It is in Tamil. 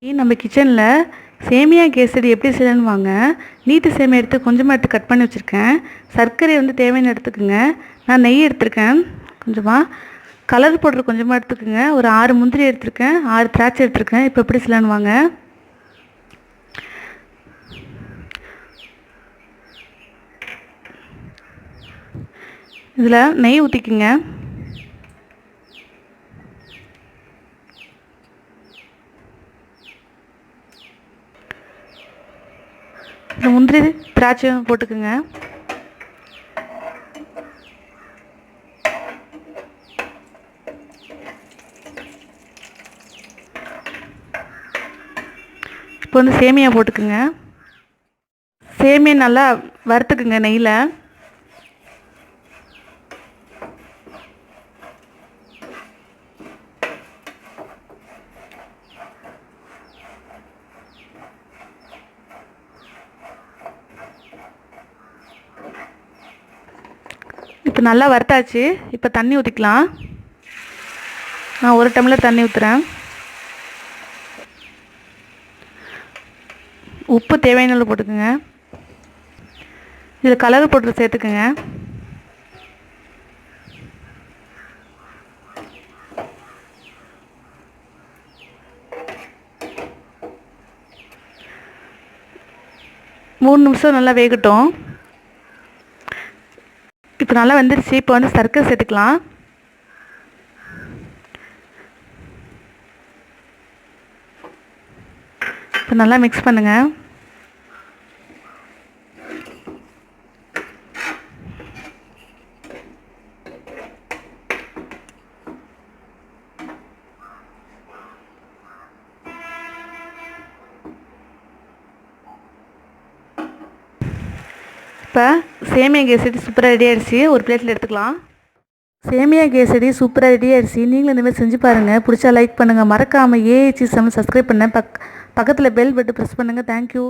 நம்ம கிச்சனில் சேமியா கேசரி எப்படி செய்யலான்னு வாங்க. நீட்டு சேமியா எடுத்து கொஞ்சமாக எடுத்து கட் பண்ணி வச்சுருக்கேன். சர்க்கரை தேவையான எடுத்துக்கோங்க. நான் நெய் எடுத்திருக்கேன் கொஞ்சமாக. கலர் பவுடர் கொஞ்சமாக எடுத்துக்கோங்க. ஒரு 6 முந்திரி எடுத்திருக்கேன், 6 திராட்சை எடுத்திருக்கேன். இப்போ எப்படி செய்யலான்னு வாங்க. இதில் நெய் ஊற்றிக்குங்க. இந்த முந்திரி திராட்சையும் போட்டுக்குங்க. இப்போ சேமியா போட்டுக்குங்க. சேமியா நல்லா வறுத்துக்குங்க நெய்யில். இப்போ நல்லா வறுத்தாச்சு. இப்போ தண்ணி ஊற்றிக்கலாம். நான் 1 டம்ளர் தண்ணி ஊற்றுறேன். உப்பு தேவையான அளவு போட்டுக்கோங்க. இதில் கலர் பவுடர் சேர்த்துக்குங்க. மூணு நிமிஷம் நல்லா வேகட்டும். இப்போ நல்லா வெந்துருச்சு. இப்போ சர்க்கரை சேர்த்துக்கலாம். இப்போ நல்லா மிக்ஸ் பண்ணுங்கள். இப்போ சேமியா கேசரி சூப்பராக ரெடி ஆகிடுச்சு. ஒரு பிளேட்டில் எடுத்துக்கலாம். சேமியா கேசரி சூப்பராக ரெடி ஆகிடுச்சு. நீங்களும் இந்தமாதிரி செஞ்சு பாருங்கள். பிடிச்சா லைக் பண்ணுங்கள். மறக்காமல் ஏஹெச்7 சப்ஸ்கிரைப் பண்ண பக்கத்தில் பெல் பட்டன் ப்ரெஸ் பண்ணுங்கள். தேங்க்யூ.